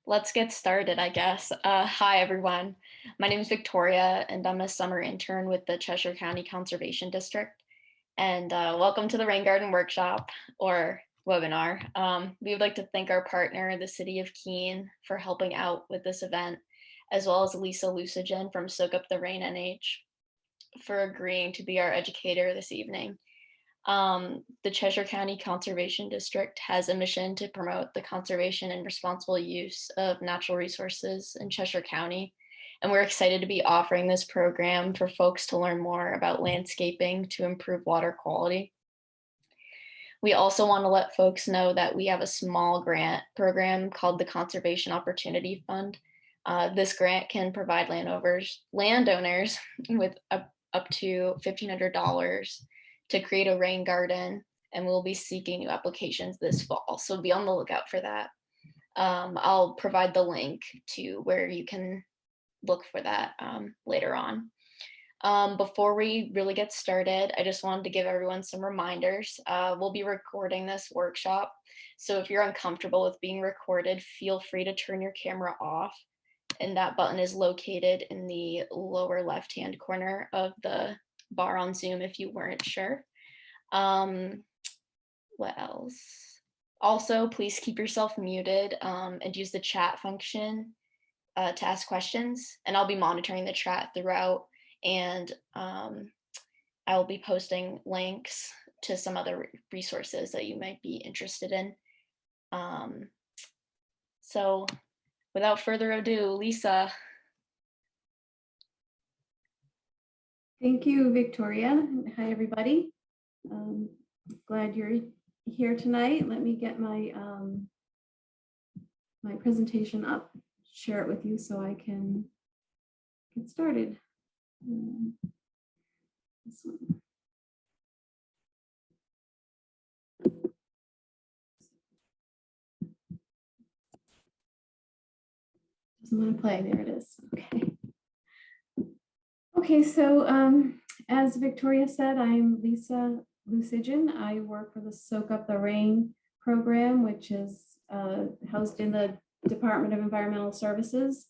Let's get started, I guess. Hi, everyone. My name is Victoria, and I'm a summer intern with the Cheshire County Conservation District. And welcome to the Rain Garden Workshop or webinar. We would like to thank our partner, the City of Keene, for helping out with this event, as well as Lisa Loosigian from Soak Up the Rain NH for agreeing to be our educator this evening. The Cheshire County Conservation District has a mission to promote the conservation and responsible use of natural resources in Cheshire County. And we're excited to be offering this program for folks to learn more about landscaping to improve water quality. We also want to let folks know that we have a small grant program called the Conservation Opportunity Fund. This grant can provide landowners with up to $1,500 to create a rain garden, and we'll be seeking new applications this fall. So be on the lookout for that. I'll provide the link to where you can look for that later on. Before we really get started, I just wanted to give everyone some reminders. We'll be recording this workshop. So if you're uncomfortable with being recorded, feel free to turn your camera off. And that button is located in the lower left-hand corner of the bar on Zoom if you weren't sure. What else? Also, please keep yourself muted and use the chat function to ask questions. And I'll be monitoring the chat throughout, and I will be posting links to some other resources that you might be interested in. So without further ado, Lisa. Thank you, Victoria. Hi, everybody. Glad you're here tonight. Let me get my my presentation up, share it with you so I can get started. This one. Doesn't want to play. There it is. Okay. Okay, so as Victoria said, I'm Lisa Loosigian. I work for the Soak Up the Rain program, which is housed in the Department of Environmental Services.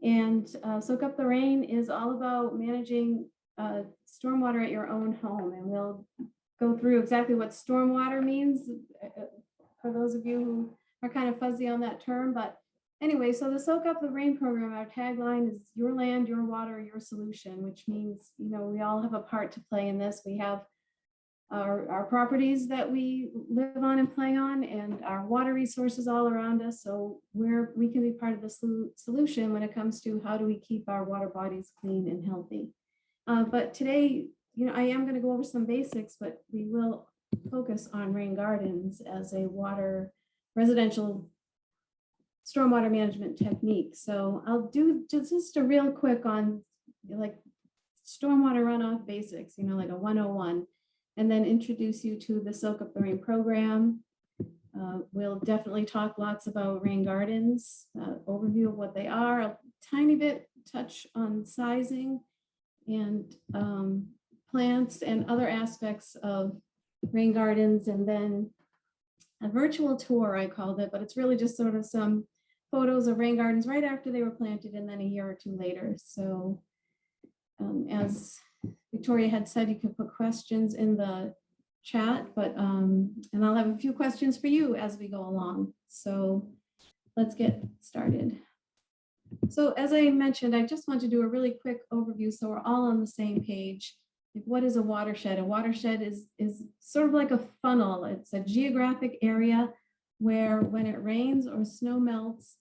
And Soak Up the Rain is all about managing stormwater at your own home. And we'll go through exactly what stormwater means for those of you who are kind of fuzzy on that term. But anyway, so the Soak Up the Rain program, our tagline is your land, your water, your solution, which means, you know, we all have a part to play in this. We have our properties that we live on and play on, and our water resources all around us. So we can be part of the solution when it comes to how do we keep our water bodies clean and healthy. But today, you know, I am going to go over some basics, but we will focus on rain gardens as a residential stormwater management technique. So I'll do just a real quick on like stormwater runoff basics, you know, like a 101, and then introduce you to the Soak Up the Rain program. We'll definitely talk lots about rain gardens, overview of what they are, a tiny bit touch on sizing and plants and other aspects of rain gardens, and then a virtual tour, I called it, but it's really just sort of some photos of rain gardens right after they were planted and then a year or two later. So as Victoria had said, you can put questions in the chat, but and I'll have a few questions for you as we go along. So let's get started. So as I mentioned, I just want to do a really quick overview so we're all on the same page. Like, what is a watershed? A watershed is sort of like a funnel. It's a geographic area where when it rains or snow melts,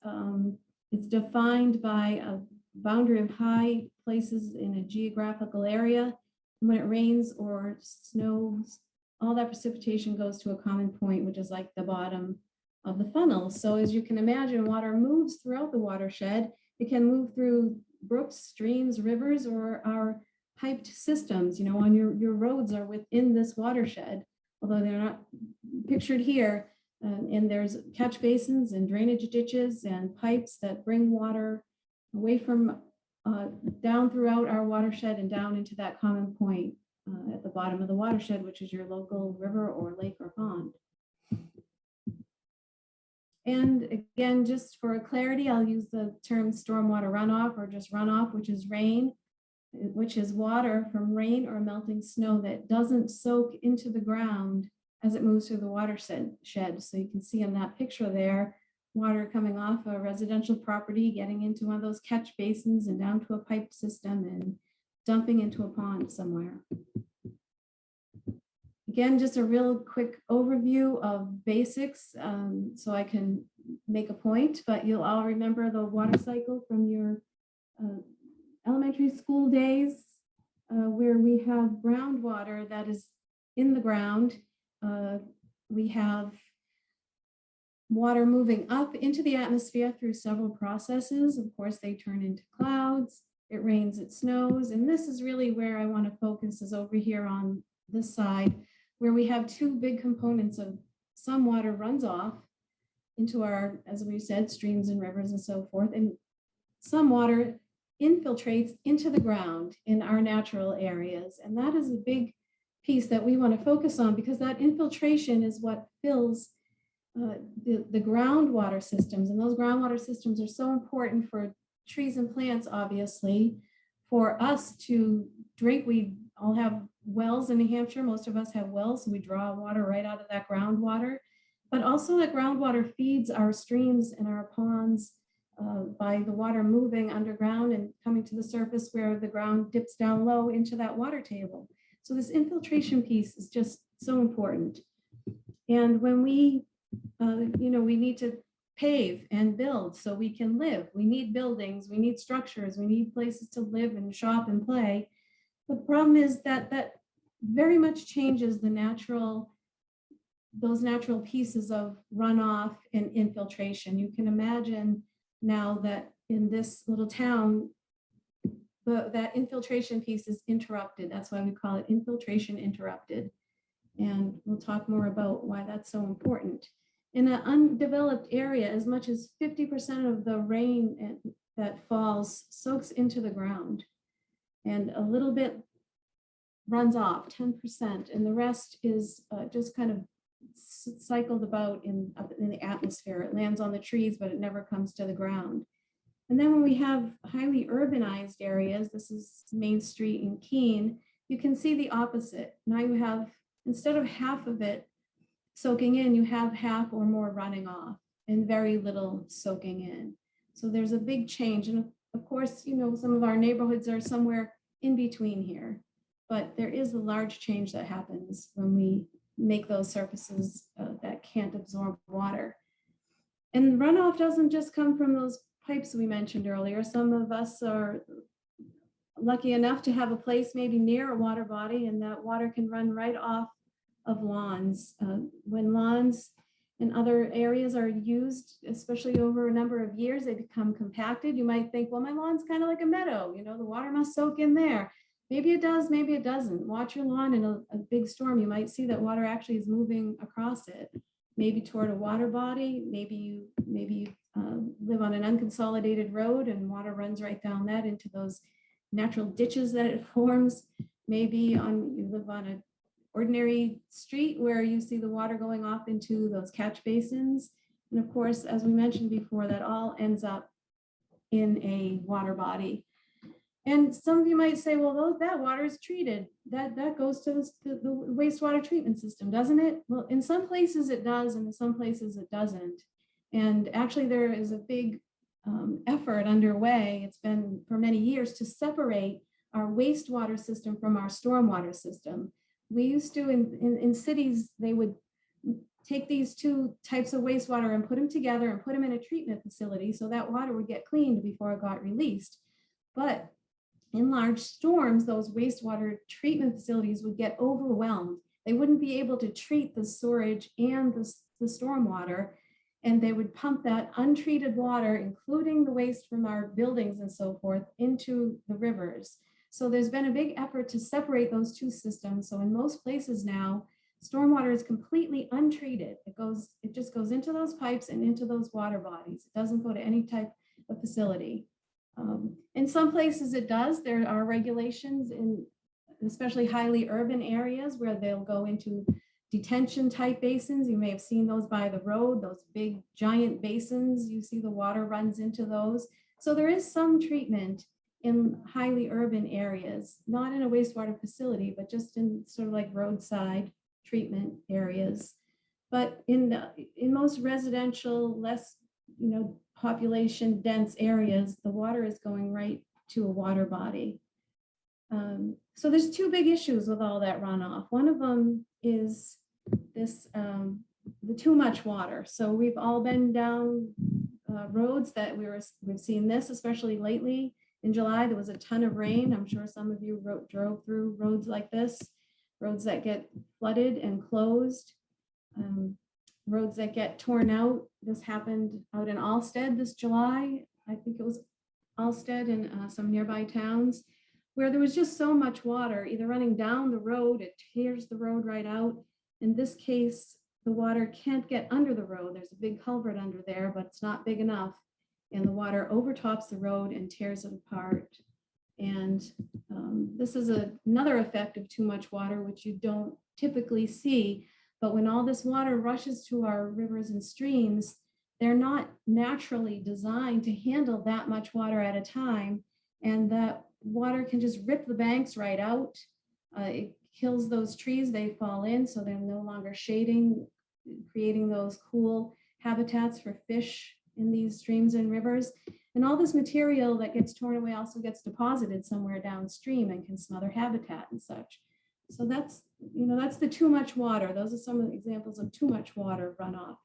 it's defined by a boundary of high places in a geographical area. And when it rains or snows, all that precipitation goes to a common point, which is like the bottom of the funnel. So as you can imagine, water moves throughout the watershed. It can move through brooks, streams, rivers, or our piped systems. You know, on your roads are within this watershed, although they're not pictured here. And there's catch basins and drainage ditches and pipes that bring water away from down throughout our watershed and down into that common point at the bottom of the watershed, which is your local river or lake or pond. And again, just for clarity, I'll use the term stormwater runoff or just runoff, which is rain, which is water from rain or melting snow that doesn't soak into the ground as it moves through the watershed. So you can see in that picture there, water coming off a residential property, getting into one of those catch basins and down to a pipe system and dumping into a pond somewhere. Again, just a real quick overview of basics so I can make a point, but you'll all remember the water cycle from your elementary school days where we have groundwater that is in the ground. We have water moving up into the atmosphere through several processes. Of course, they turn into clouds. It rains, it snows. And this is really where I want to focus, is over here on this side, where we have two big components of some water runs off into our, as we said, streams and rivers and so forth. And some water infiltrates into the ground in our natural areas. And that is a big piece that we want to focus on, because that infiltration is what fills the groundwater systems. And those groundwater systems are so important for trees and plants, obviously, for us to drink. We all have wells in New Hampshire. Most of us have wells, so we draw water right out of that groundwater. But also that groundwater feeds our streams and our ponds by the water moving underground and coming to the surface where the ground dips down low into that water table. So this infiltration piece is just so important. And when we we need to pave and build so we can live. We need buildings, we need structures, we need places to live and shop and play. But the problem is that that very much changes the those natural pieces of runoff and infiltration. You can imagine now that in this little town, that infiltration piece is interrupted. That's why we call it infiltration interrupted. And we'll talk more about why that's so important. In an undeveloped area, as much as 50% of the rain that falls soaks into the ground, and a little bit runs off, 10%, and the rest is just kind of cycled about up in the atmosphere. It lands on the trees, but it never comes to the ground. And then when we have highly urbanized areas, this is Main Street in Keene, you can see the opposite. Now you have, instead of half of it soaking in, you have half or more running off and very little soaking in. So there's a big change. And of course, some of our neighborhoods are somewhere in between here, but there is a large change that happens when we make those surfaces that can't absorb water. And runoff doesn't just come from those pipes we mentioned earlier. Some of us are lucky enough to have a place maybe near a water body, and that water can run right off of lawns. When lawns and other areas are used, especially over a number of years, they become compacted. You might think, well, my lawn's kind of like a meadow, the water must soak in there. Maybe it does, maybe it doesn't. Watch your lawn in a big storm. You might see that water actually is moving across it, maybe toward a water body. Maybe you live on an unconsolidated road and water runs right down that into those natural ditches that it forms. Maybe you live on an ordinary street where you see the water going off into those catch basins. And of course, as we mentioned before, that all ends up in a water body. And some of you might say, well, that water is treated. That goes to the wastewater treatment system, doesn't it? Well, in some places it does, and in some places it doesn't. And actually there is a big effort underway. It's been for many years to separate our wastewater system from our stormwater system. We used to, in cities, they would take these two types of wastewater and put them together and put them in a treatment facility so that water would get cleaned before it got released. But in large storms, those wastewater treatment facilities would get overwhelmed. They wouldn't be able to treat the storage and the stormwater, and they would pump that untreated water, including the waste from our buildings and so forth, into the rivers. So there's been a big effort to separate those two systems. So in most places now, stormwater is completely untreated. It just goes into those pipes and into those water bodies. It doesn't go to any type of facility. In some places it does. There are regulations in especially highly urban areas where they'll go into detention type basins. You may have seen those by the road, those big giant basins. You see the water runs into those. So there is some treatment in highly urban areas, not in a wastewater facility, but just in sort of like roadside treatment areas. But in most residential, less population dense areas, the water is going right to a water body. So there's two big issues with all that runoff. One of them is this, the too much water. So we've all been down roads that we've seen this, especially lately. In July, there was a ton of rain. I'm sure some of you drove through roads like this, roads that get flooded and closed, roads that get torn out. This happened out in Alstead this July. I think it was Alstead and some nearby towns, where there was just so much water, either running down the road, it tears the road right out. In this case, the water can't get under the road. There's a big culvert under there, but it's not big enough. And the water overtops the road and tears it apart. And this is another effect of too much water, which you don't typically see. But when all this water rushes to our rivers and streams, they're not naturally designed to handle that much water at a time. And that water can just rip the banks right out. It kills those trees, they fall in, so they're no longer shading, creating those cool habitats for fish in these streams and rivers. And all this material that gets torn away also gets deposited somewhere downstream and can smother habitat and such. So that's the too much water. Those are some of the examples of too much water runoff.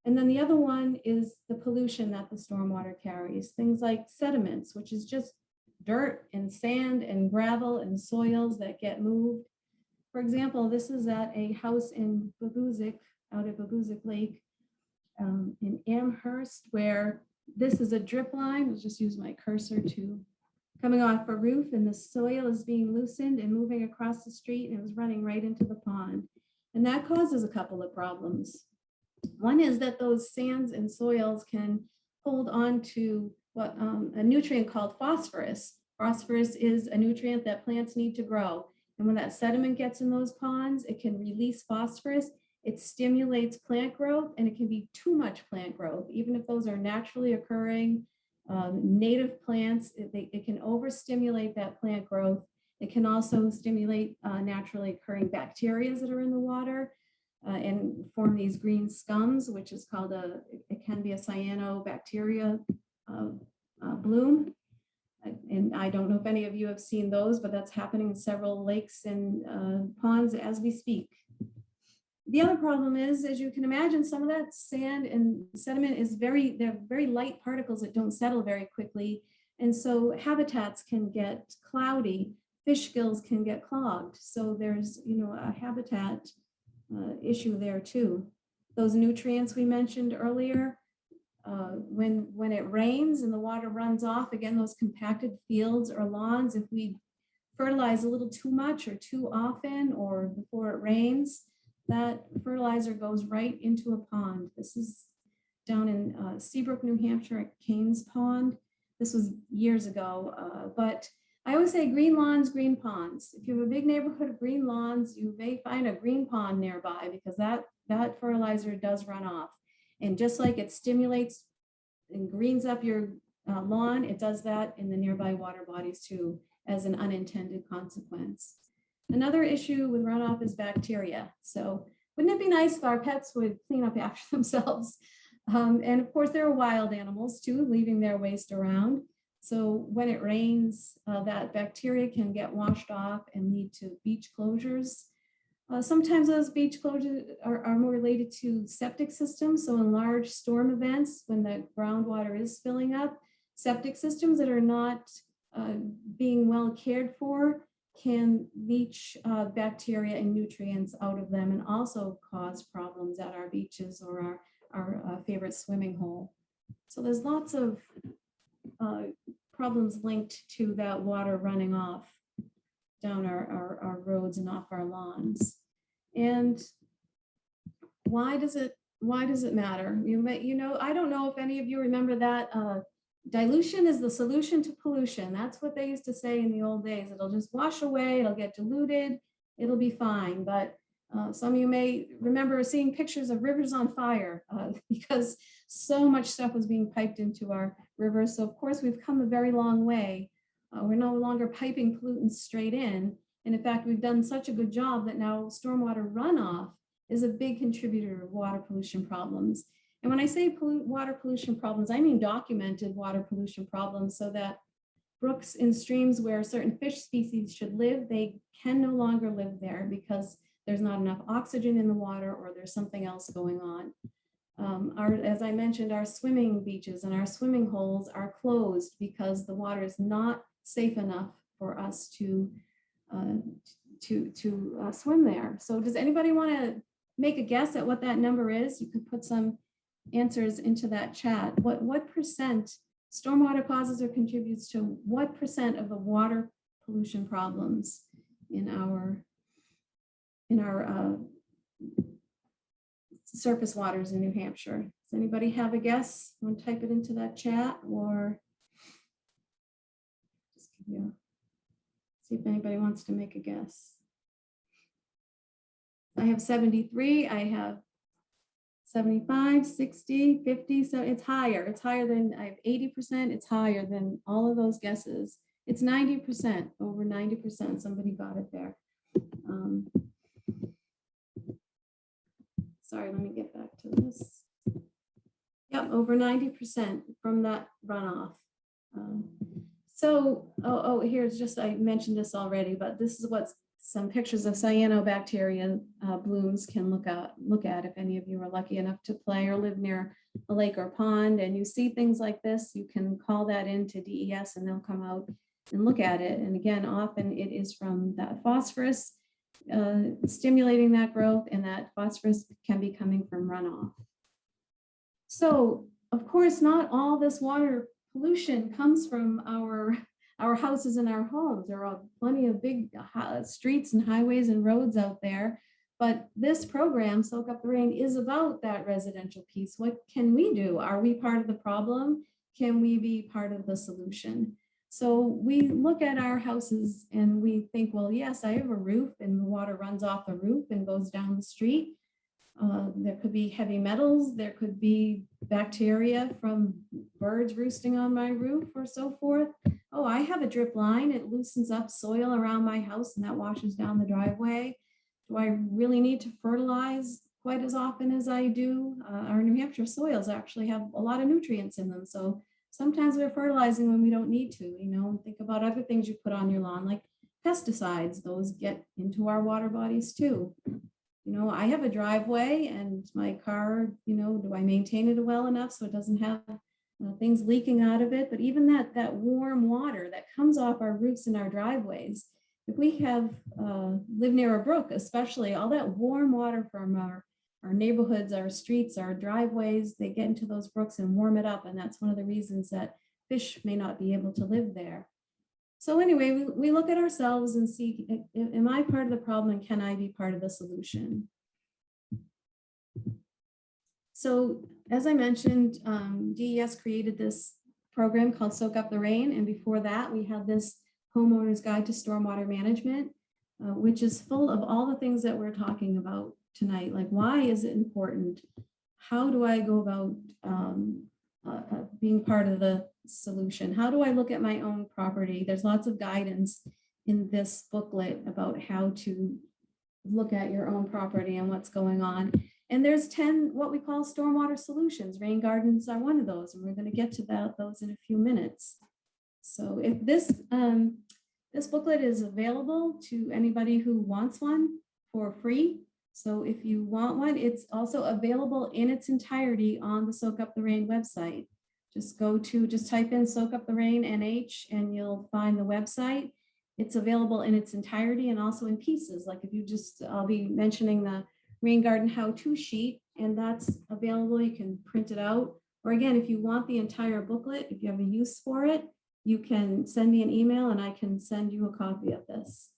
And then the other one is the pollution that the stormwater carries, things like sediments, which is just dirt and sand and gravel and soils that get moved. For example, this is at a house in Babuzik, out at Babuzik Lake in Amherst, where this is a drip line. I'll just use my cursor to coming off a roof, and the soil is being loosened and moving across the street, and it was running right into the pond. And that causes a couple of problems. One is that those sands and soils can hold on to what a nutrient called phosphorus. Phosphorus is a nutrient that plants need to grow. And when that sediment gets in those ponds, it can release phosphorus. It stimulates plant growth, and it can be too much plant growth. Even if those are naturally occurring native plants, it can overstimulate that plant growth. It can also stimulate naturally occurring bacteria that are in the water and form these green scums, which is called it can be a cyanobacteria bloom. And I don't know if any of you have seen those, but that's happening in several lakes and ponds as we speak. The other problem is, as you can imagine, some of that sand and sediment is they're very light particles that don't settle very quickly. And so habitats can get cloudy, fish gills can get clogged. So there's, a habitat issue there too. Those nutrients we mentioned earlier, when it rains and the water runs off, again, those compacted fields or lawns, if we fertilize a little too much or too often or before it rains, that fertilizer goes right into a pond. This is down in Seabrook, New Hampshire at Keene's Pond. This was years ago, but I always say green lawns, green ponds. If you have a big neighborhood of green lawns, you may find a green pond nearby because that fertilizer does run off. And just like it stimulates and greens up your lawn, it does that in the nearby water bodies too, as an unintended consequence. Another issue with runoff is bacteria. So wouldn't it be nice if our pets would clean up after themselves? And of course, there are wild animals too, leaving their waste around. So when it rains, that bacteria can get washed off and lead to beach closures. Sometimes those beach closures are more related to septic systems. So in large storm events, when the groundwater is filling up, septic systems that are not being well cared for can leach bacteria and nutrients out of them and also cause problems at our beaches or our favorite swimming hole. So there's lots of problems linked to that water running off down our roads and off our lawns. And why does it matter? I don't know if any of you remember that dilution is the solution to pollution. That's what they used to say in the old days. It'll just wash away, it'll get diluted, it'll be fine. But Some of you may remember seeing pictures of rivers on fire because so much stuff was being piped into our rivers. So of course, we've come a very long way. We're no longer piping pollutants straight in. And in fact, we've done such a good job that now stormwater runoff is a big contributor to water pollution problems. And when I say water pollution problems, I mean documented water pollution problems, so that brooks and streams where certain fish species should live, they can no longer live there because there's not enough oxygen in the water or there's something else going on. As I mentioned, our swimming beaches and our swimming holes are closed because the water is not safe enough for us to swim there. So does anybody want to make a guess at what that number is? You could put some answers into that chat. What percent stormwater causes or contributes to what percent of the water pollution problems in our surface waters in New Hampshire? Does anybody have a guess? Want to type it into that chat or just give you see if anybody wants to make a guess. I have 73, I have 75, 60, 50, so it's higher. It's higher than, I have 80%, it's higher than all of those guesses. It's 90%, over 90%, somebody got it there. Sorry, let me get back to this. Yep, over 90% from that runoff. Here's just, I mentioned this already, but this is what some pictures of cyanobacteria blooms can look at if any of you are lucky enough to play or live near a lake or pond and you see things like this, you can call that into DES and they'll come out and look at it. And again, often it is from that phosphorus stimulating that growth, and that phosphorus can be coming from runoff. So of course, not all this water pollution comes from our houses and our homes. There are plenty of big streets and highways and roads out there, but this program, Soak Up the Rain, is about that residential piece. What can we do? Are we part of the problem? Can we be part of the solution? So we look at our houses and we think, well, yes, I have a roof and the water runs off the roof and goes down the street. There could be heavy metals, there could be bacteria from birds roosting on my roof or so forth. Oh, I have a drip line, it loosens up soil around my house and that washes down the driveway. Do I really need to fertilize quite as often as I do? Our New Hampshire soils actually have a lot of nutrients in them. So sometimes we're fertilizing when we don't need to, think about other things you put on your lawn, like pesticides, those get into our water bodies too. I have a driveway and my car, do I maintain it well enough so it doesn't have things leaking out of it? But even that warm water that comes off our roofs and our driveways, if we have live near a brook, especially, all that warm water from our neighborhoods, our streets, our driveways, they get into those brooks and warm it up. And that's one of the reasons that fish may not be able to live there. So anyway, we look at ourselves and see, am I part of the problem and can I be part of the solution? So as I mentioned, DES created this program called Soak Up the Rain. And before that, we had this Homeowner's Guide to Stormwater Management, which is full of all the things that we're talking about tonight. Like, why is it important? How do I go about being part of the solution? How do I look at my own property? There's lots of guidance in this booklet about how to look at your own property and what's going on. And there's 10 what we call stormwater solutions. Rain gardens are one of those, and we're going to get to those in a few minutes. So if this booklet is available to anybody who wants one for free. So if you want one, it's also available in its entirety on the Soak Up the Rain website. Just type in Soak Up the Rain NH and you'll find the website. It's available in its entirety and also in pieces. Like if you I'll be mentioning the Rain Garden how-to sheet, and that's available. You can print it out. Or again, if you want the entire booklet, if you have a use for it, you can send me an email and I can send you a copy of this.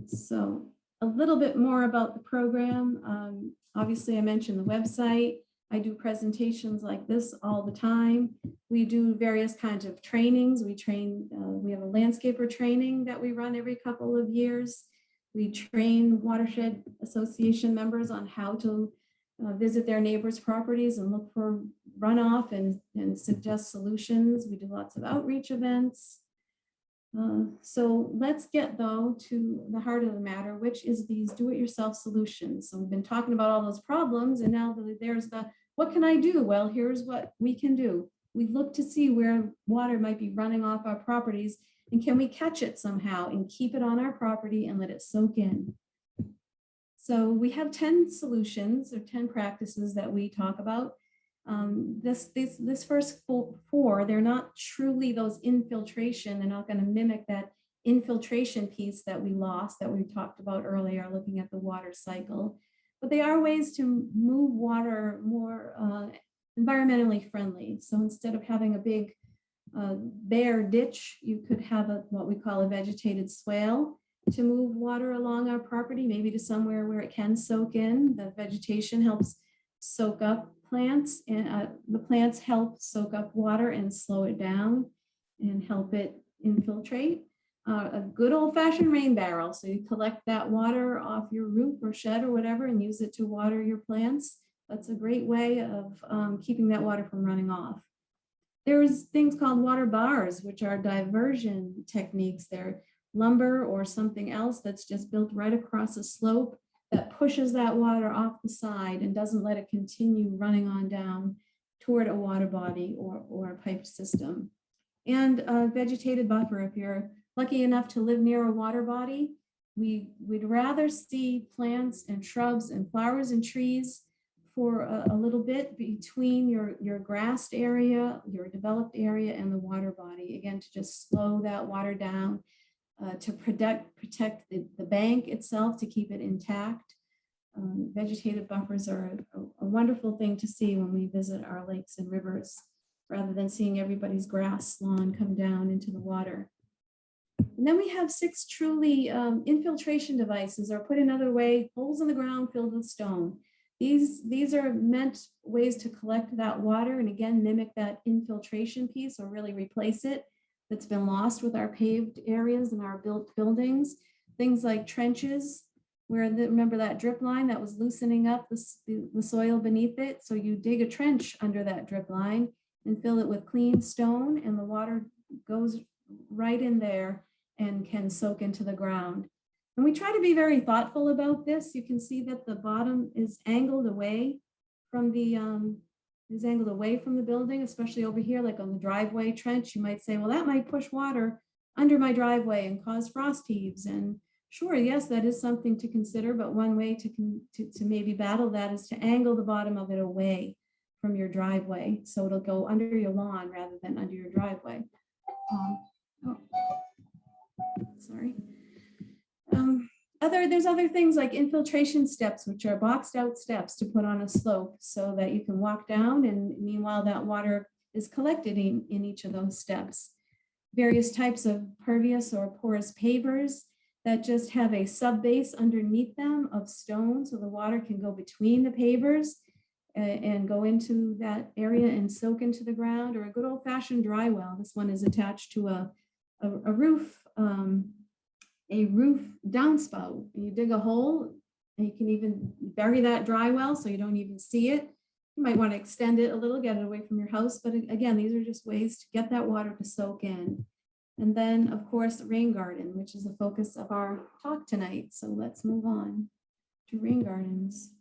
So a little bit more about the program. Obviously, I mentioned the website. I do presentations like this all the time. We do various kinds of trainings. We have a landscaper training that we run every couple of years. We train Watershed Association members on how to visit their neighbors' properties and look for runoff and suggest solutions. We do lots of outreach events. So let's get though to the heart of the matter, which is these do-it-yourself solutions. So we've been talking about all those problems, and now there's the, what can I do? Well, here's what we can do. We look to see where water might be running off our properties, and can we catch it somehow and keep it on our property and let it soak in? So we have 10 solutions or 10 practices that we talk about. This first four, they're not truly those infiltration. They're not going to mimic that infiltration piece that we lost that we talked about earlier, looking at the water cycle. But they are ways to move water more environmentally friendly. So instead of having a big bare ditch, you could have what we call a vegetated swale to move water along our property, maybe to somewhere where it can soak in. The vegetation helps soak up plants, and the plants help soak up water and slow it down and help it infiltrate. A good old-fashioned rain barrel, so you collect that water off your roof or shed or whatever and use it to water your plants. That's a great way of keeping that water from running off. There's things called water bars, which are diversion techniques. They're lumber or something else that's just built right across a slope that pushes that water off the side and doesn't let it continue running on down toward a water body or a pipe system. And a vegetated buffer. If you're lucky enough to live near a water body, we'd rather see plants and shrubs and flowers and trees for a little bit between your grassed area, your developed area, and the water body. Again, to just slow that water down, to protect the bank itself, to keep it intact. Vegetative buffers are a wonderful thing to see when we visit our lakes and rivers, rather than seeing everybody's grass lawn come down into the water. And then we have 6 truly infiltration devices, or put another way, holes in the ground filled with stone. These are meant ways to collect that water and again mimic that infiltration piece, or really replace it, that's been lost with our paved areas and our built buildings. Things like trenches, where remember that drip line that was loosening up the soil beneath it. So you dig a trench under that drip line and fill it with clean stone, and the water goes right in there and can soak into the ground. And we try to be very thoughtful about this. You can see that the bottom is angled away from the building, especially over here, like on the driveway trench. You might say, well, that might push water under my driveway and cause frost heaves. And sure, yes, that is something to consider, but one way to maybe battle that is to angle the bottom of it away from your driveway, so it'll go under your lawn rather than under your driveway. Sorry. There's other things like infiltration steps, which are boxed out steps to put on a slope so that you can walk down, and meanwhile that water is collected in each of those steps. Various types of pervious or porous pavers that just have a sub base underneath them of stone, so the water can go between the pavers and go into that area and soak into the ground. Or a good old-fashioned dry well. This one is attached to a roof downspout. You dig a hole, and you can even bury that dry well so you don't even see it. You might want to extend it a little, get it away from your house. But again, these are just ways to get that water to soak in. And then, of course, rain garden, which is the focus of our talk tonight. So let's move on to rain gardens.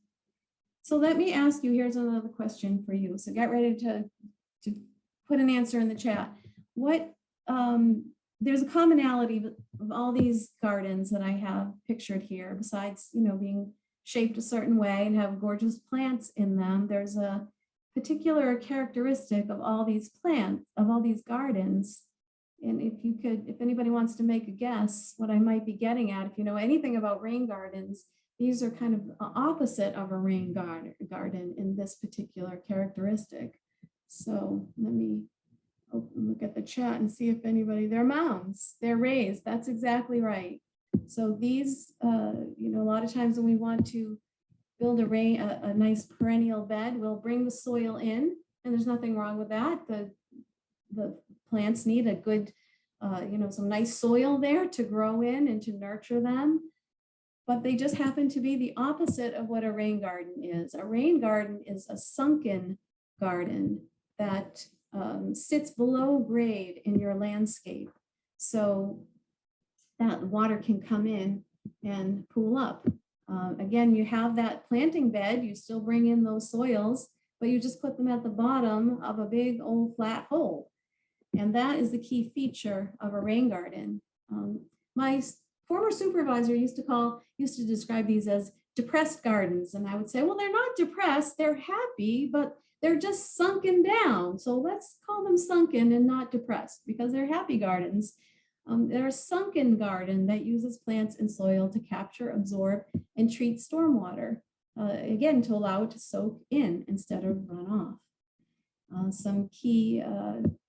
So let me ask you, here's another question for you. So get ready to put an answer in the chat. There's a commonality of all these gardens that I have pictured here, besides, being shaped a certain way and have gorgeous plants in them. There's a particular characteristic of all these plants, of all these gardens. And if anybody wants to make a guess what I might be getting at, if you know anything about rain gardens, these are kind of opposite of a rain garden in this particular characteristic. So let me look at the chat and see if anybody, they're mounds, they're raised. That's exactly right. So these, a lot of times when we want to build a nice perennial bed, we'll bring the soil in, and there's nothing wrong with that. The plants need a good, some nice soil there to grow in and to nurture them. but they just happen to be the opposite of what a rain garden is. A rain garden is a sunken garden that sits below grade in your landscape. So that water can come in and pool up. Again, you have that planting bed, you still bring in those soils, but you just put them at the bottom of a big old flat hole. And that is the key feature of a rain garden. My former supervisor used to describe these as depressed gardens. And I would say, well, they're not depressed, they're happy, but they're just sunken down. So let's call them sunken and not depressed because they're happy gardens. They're a sunken garden that uses plants and soil to capture, absorb, and treat stormwater, again, to allow it to soak in instead of run off. Some key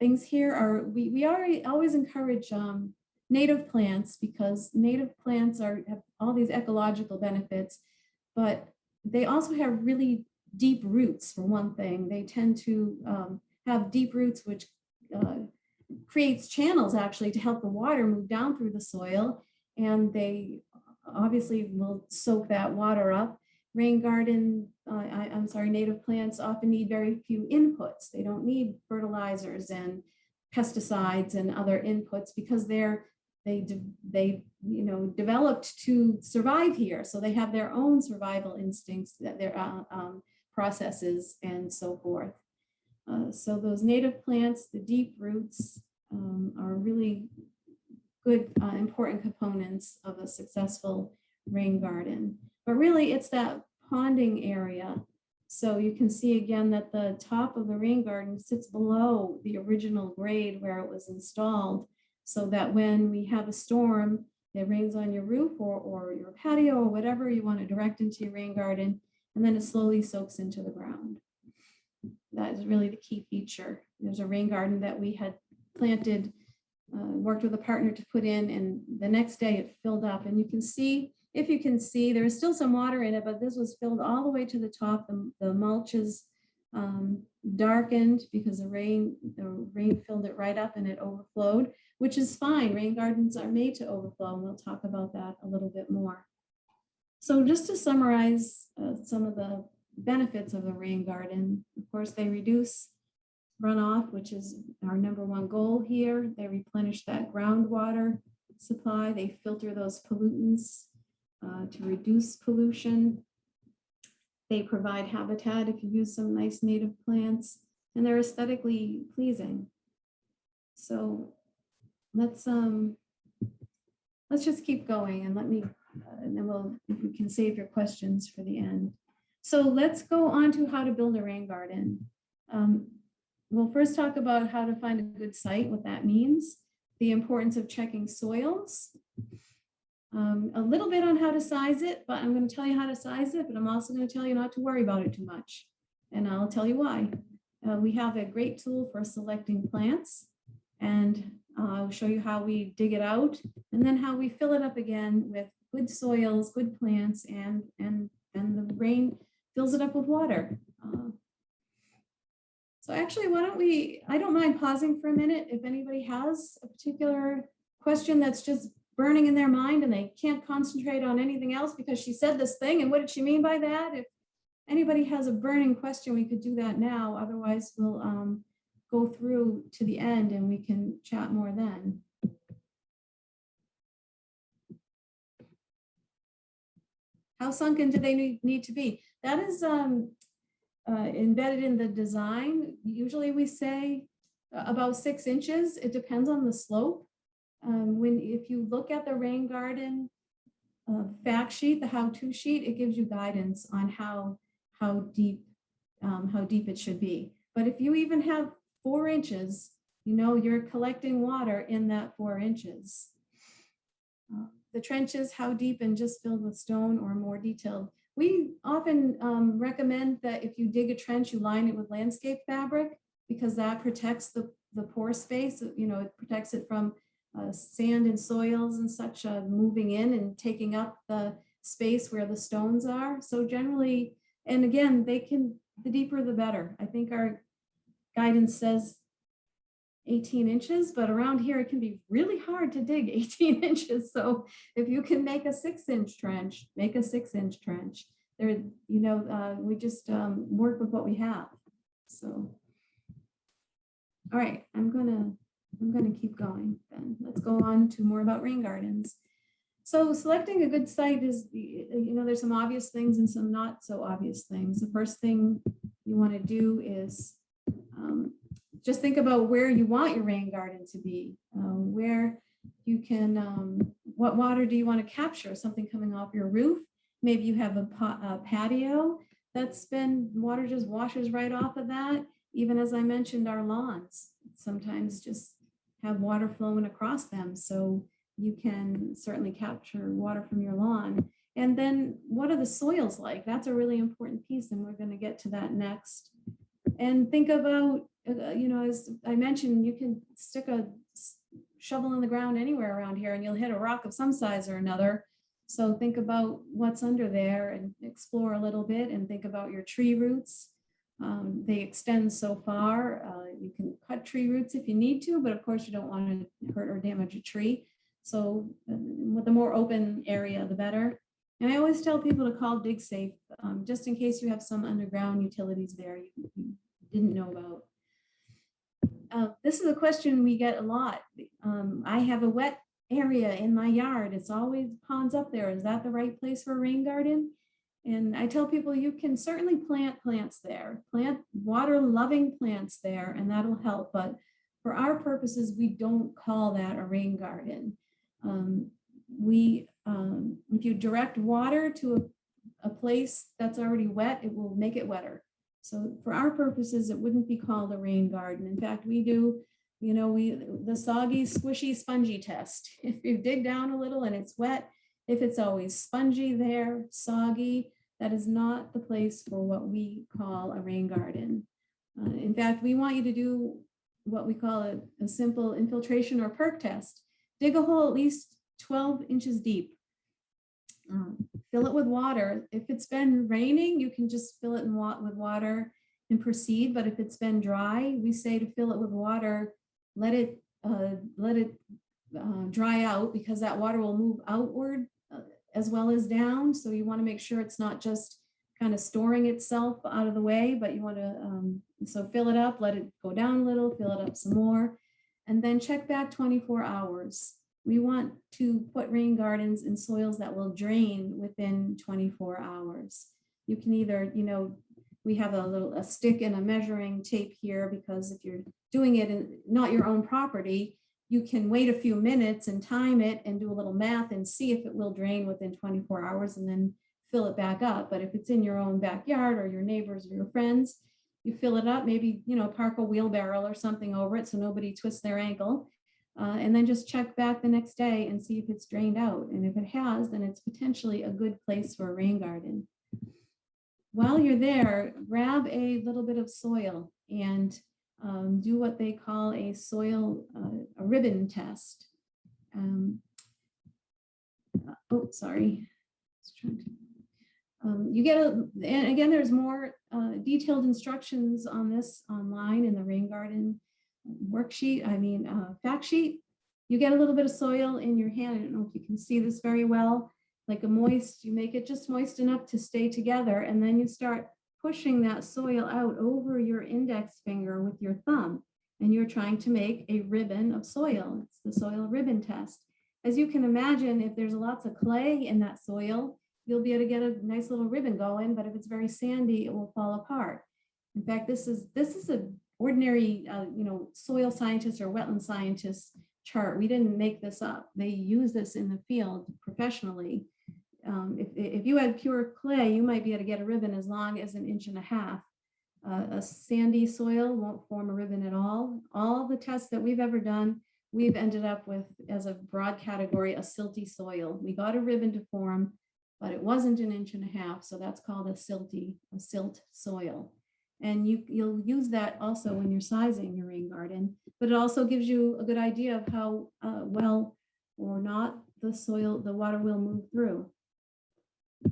things here are, we always encourage native plants because native plants have all these ecological benefits, but they also have really deep roots for one thing. They tend to have deep roots, which creates channels actually to help the water move down through the soil, and they obviously will soak that water up. Rain garden, native plants often need very few inputs. They don't need fertilizers and pesticides and other inputs because they developed to survive here. So they have their own survival instincts, their processes and so forth. So those native plants, the deep roots, are really good, important components of a successful rain garden. But really, it's that ponding area. So you can see again that the top of the rain garden sits below the original grade where it was installed, so that when we have a storm, it rains on your roof or your patio or whatever you want to direct into your rain garden, and then it slowly soaks into the ground. That is really the key feature. There's a rain garden that we had planted, worked with a partner to put in, and the next day it filled up. And you can see, if you can see, there is still some water in it, but this was filled all the way to the top. The mulch is darkened because the rain filled it right up and it overflowed, which is fine. Rain gardens are made to overflow, and we'll talk about that a little bit more. So just to summarize some of the benefits of a rain garden, of course, they reduce runoff, which is our #1 goal here. They replenish that groundwater supply. They filter those pollutants to reduce pollution. They provide habitat if you use some nice native plants, and they're aesthetically pleasing. So let's just keep going, and and then if we can save your questions for the end. So let's go on to how to build a rain garden. We'll first talk about how to find a good site, what that means, the importance of checking soils, a little bit on how to size it, but I'm going to tell you how to size it, but I'm also going to tell you not to worry about it too much. And I'll tell you why. We have a great tool for selecting plants, and I'll show you how we dig it out and then how we fill it up again with good soils, good plants, and the rain fills it up with water. So actually, I don't mind pausing for a minute. If anybody has a particular question that's just burning in their mind and they can't concentrate on anything else because she said this thing and what did she mean by that? If anybody has a burning question, we could do that now. Otherwise, we'll go through to the end and we can chat more then. How sunken do they need to be? That is embedded in the design. Usually we say about 6 inches. It depends on the slope. If you look at the rain garden fact sheet, the how-to sheet, it gives you guidance on how deep it should be. But if you even have 4 inches, you're collecting water in that 4 inches. The trenches, how deep and just filled with stone or more detailed. We often recommend that if you dig a trench, you line it with landscape fabric because that protects the pore space. It protects it from sand and soils and such moving in and taking up the space where the stones are. So generally, and again, the deeper the better. I think our guidance says 18 inches, but around here it can be really hard to dig 18 inches. So if you can make a 6-inch trench, make a 6-inch trench. There, we just work with what we have. So, all right, I'm gonna keep going then. Let's go on to more about rain gardens. So selecting a good site is, there's some obvious things and some not so obvious things. The first thing you want to do is just think about where you want your rain garden to be, where you can, what water do you want to capture? Something coming off your roof. Maybe you have a patio that's been, water just washes right off of that. Even as I mentioned, our lawns sometimes just have water flowing across them. So you can certainly capture water from your lawn. And then what are the soils like? That's a really important piece, and we're going to get to that next. And think about, as I mentioned, you can stick a shovel in the ground anywhere around here and you'll hit a rock of some size or another. So think about what's under there and explore a little bit, and think about your tree roots. They extend so far. You can cut tree roots if you need to, but of course you don't want to hurt or damage a tree. So with the more open area, the better. And I always tell people to call DigSafe, just in case you have some underground utilities there you didn't know about. This is a question we get a lot. I have a wet area in my yard. It's always ponds up there. Is that the right place for a rain garden? And I tell people you can certainly plant plants there, plant water loving plants there, and that'll help. But for our purposes, we don't call that a rain garden. If you direct water to a place that's already wet, it will make it wetter. So for our purposes, it wouldn't be called a rain garden. In fact, we do, the soggy, squishy, spongy test. If you dig down a little and it's wet, if it's always spongy there, soggy, that is not the place for what we call a rain garden. In fact, we want you to do what we call a simple infiltration or perk test. Dig a hole at least 12 inches deep. Fill it with water. If it's been raining, you can just fill it with water and proceed. But if it's been dry, we say to fill it with water, let it dry out, because that water will move outward as well as down. So you want to make sure it's not just kind of storing itself out of the way, but you want to, so fill it up, let it go down a little, fill it up some more, and then check back 24 hours. We want to put rain gardens in soils that will drain within 24 hours. You can either, we have a stick and a measuring tape here, because if you're doing it in not your own property, you can wait a few minutes and time it and do a little math and see if it will drain within 24 hours and then fill it back up. But if it's in your own backyard or your neighbors or your friends, you fill it up, maybe, park a wheelbarrow or something over it so nobody twists their ankle. And then just check back the next day and see if it's drained out. And if it has, then it's potentially a good place for a rain garden. While you're there, grab a little bit of soil and do what they call a soil, a ribbon test. You get and again, there's more detailed instructions on this online in the rain garden worksheet, fact sheet. You get a little bit of soil in your hand. I don't know if you can see this very well, like you make it just moist enough to stay together. And then you start pushing that soil out over your index finger with your thumb. And you're trying to make a ribbon of soil. It's the soil ribbon test. As you can imagine, if there's lots of clay in that soil, you'll be able to get a nice little ribbon going. But if it's very sandy, it will fall apart. In fact, this is an ordinary, soil scientist or wetland scientist chart. We didn't make this up. They use this in the field professionally. If you had pure clay, you might be able to get a ribbon as long as 1.5 inches. A sandy soil won't form a ribbon at all. All the tests that we've ever done, we've ended up with, as a broad category, a silty soil. We got a ribbon to form, but it wasn't 1.5 inches, so that's called a silt soil. And you'll use that also when you're sizing your rain garden, but it also gives you a good idea of how well or not the water will move through.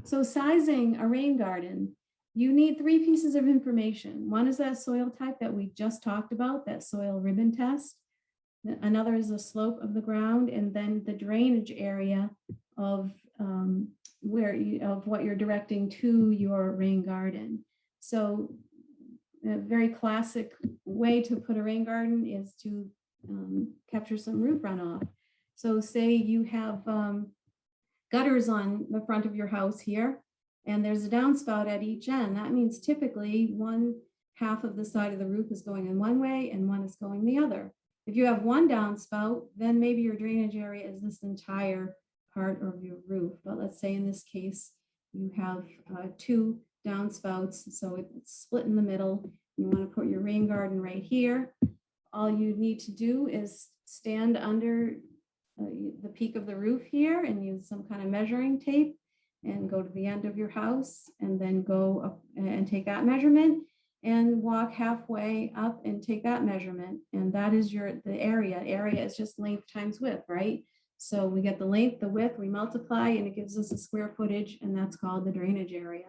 So sizing a rain garden, you need 3 pieces of information. One is that soil type that we just talked about, that soil ribbon test. Another is the slope of the ground, and then the drainage area of of what you're directing to your rain garden. So a very classic way to put a rain garden is to capture some roof runoff. So say you have gutters on the front of your house here, and there's a downspout at each end. That means typically one half of the side of the roof is going in one way and one is going the other. If you have one downspout, then maybe your drainage area is this entire part of your roof. But let's say in this case, you have two downspouts, so it's split in the middle. You want to put your rain garden right here. All you need to do is stand under the peak of the roof here and use some kind of measuring tape and go to the end of your house and then go up and take that measurement and walk halfway up and take that measurement. And that is the area. Area is just length times width, right? So we get the length, the width, we multiply, and it gives us a square footage, and that's called the drainage area.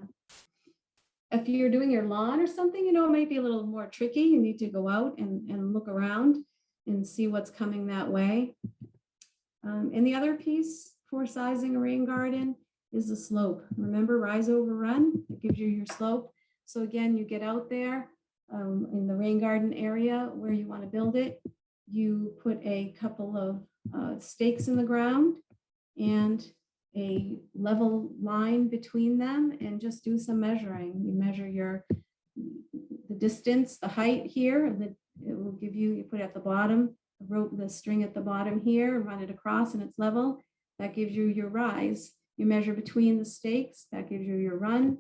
If you're doing your lawn or something, it might be a little more tricky. You need to go out and look around and see what's coming that way. And the other piece for sizing a rain garden is the slope. Remember, rise over run, it gives you your slope. So again, you get out there in the rain garden area where you want to build it. You put a couple of stakes in the ground and a level line between them and just do some measuring. You measure the distance, the height here, and it will give you put it at the bottom, the string at the bottom here, run it across and it's level. That gives you your rise. You measure between the stakes, that gives you your run.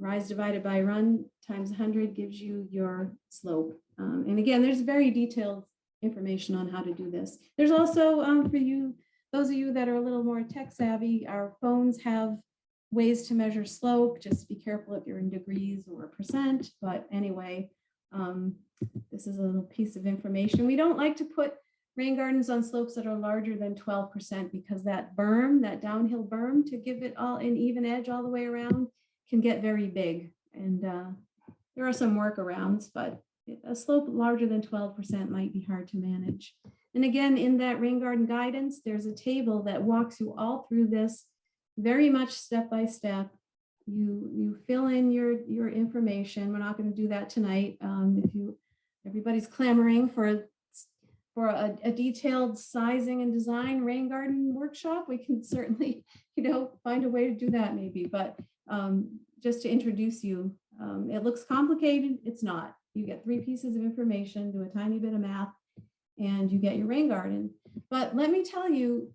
Rise divided by run times 100 gives you your slope. And again, there's very detailed information on how to do this. There's also for you, those of you that are a little more tech savvy, our phones have ways to measure slope. Just be careful if you're in degrees or percent. But anyway, this is a little piece of information. We don't like to put rain gardens on slopes that are larger than 12% because that berm, that downhill berm, to give it all an even edge all the way around, can get very big. And there are some workarounds, but a slope larger than 12% might be hard to manage. And again, in that rain garden guidance, there's a table that walks you all through this very much step by step. You fill in your information. We're not going to do that tonight. Everybody's clamoring for a detailed sizing and design rain garden workshop, we can certainly, find a way to do that maybe. But just to introduce you, it looks complicated. It's not. You get 3 pieces of information, do a tiny bit of math, and you get your rain garden. But let me tell you,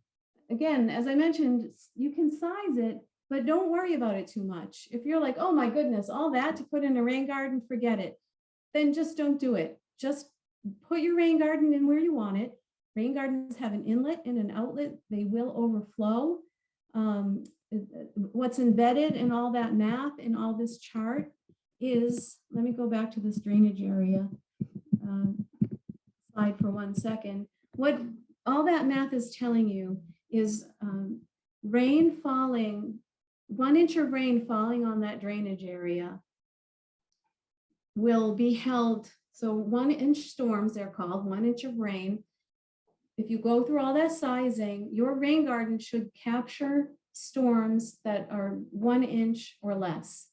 again, as I mentioned, you can size it, but don't worry about it too much. If you're like, oh my goodness, all that to put in a rain garden, forget it. Then just don't do it. Just put your rain garden in where you want it. Rain gardens have an inlet and an outlet. They will overflow. What's embedded in all that math in all this chart is, let me go back to this drainage area slide for 1 second. What all that math is telling you is rain falling, 1 inch of rain falling on that drainage area will be held. So 1 inch storms, they're called, 1 inch of rain. If you go through all that sizing, your rain garden should capture storms that are 1 inch or less.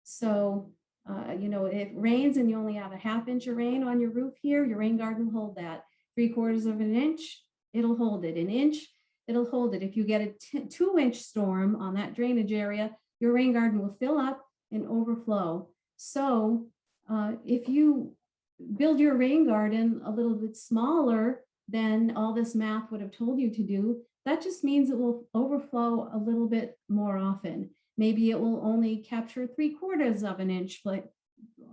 So, if it rains and you only have a ½ inch of rain on your roof here, your rain garden will hold that. 3/4 of an inch, it'll hold it. An inch, it'll hold it. If you get a 2 inch storm on that drainage area, your rain garden will fill up and overflow. So if you build your rain garden a little bit smaller than all this math would have told you to do, that just means it will overflow a little bit more often. Maybe it will only capture 3/4 of an inch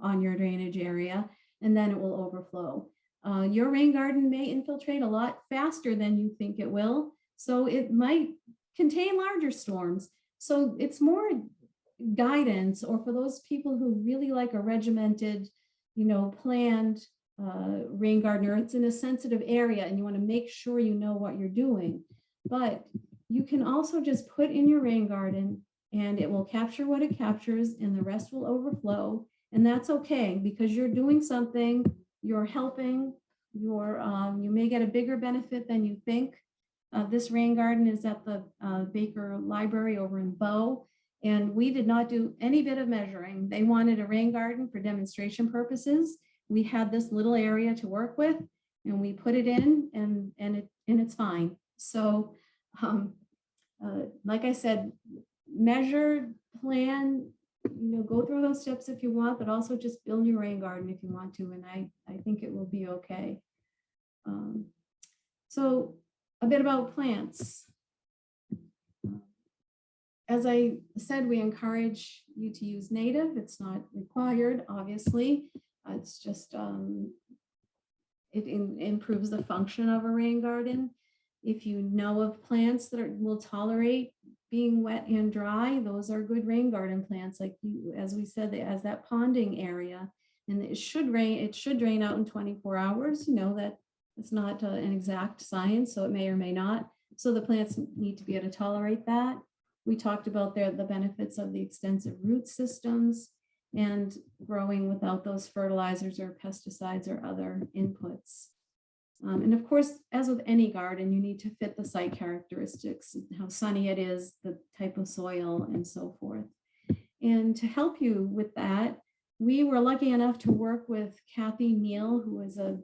on your drainage area, and then it will overflow. Your rain garden may infiltrate a lot faster than you think it will, so it might contain larger storms. So it's more guidance, or for those people who really like a regimented, planned rain garden, or it's in a sensitive area and you want to make sure you know what you're doing. But you can also just put in your rain garden and it will capture what it captures and the rest will overflow. And that's okay, because you're doing something, you're helping you may get a bigger benefit than you think. This rain garden is at the Baker Library over in Bow, and we did not do any bit of measuring. They wanted a rain garden for demonstration purposes. We had this little area to work with, and we put it in, and it's fine. So, like I said, measure, plan, go through those steps if you want, but also just build your rain garden if you want to, and I think it will be okay. So a bit about plants. As I said, we encourage you to use native. It's not required, obviously. It's just, it improves the function of a rain garden. If you know of plants that will tolerate being wet and dry, those are good rain garden plants. Like as we said, as that ponding area, and it should drain out in 24 hours. That it's not an exact science, so it may or may not. So the plants need to be able to tolerate that. We talked about the benefits of the extensive root systems and growing without those fertilizers or pesticides or other inputs. And of course, as with any garden, you need to fit the site characteristics, how sunny it is, the type of soil, and so forth. And to help you with that, we were lucky enough to work with Kathy Neal, who is a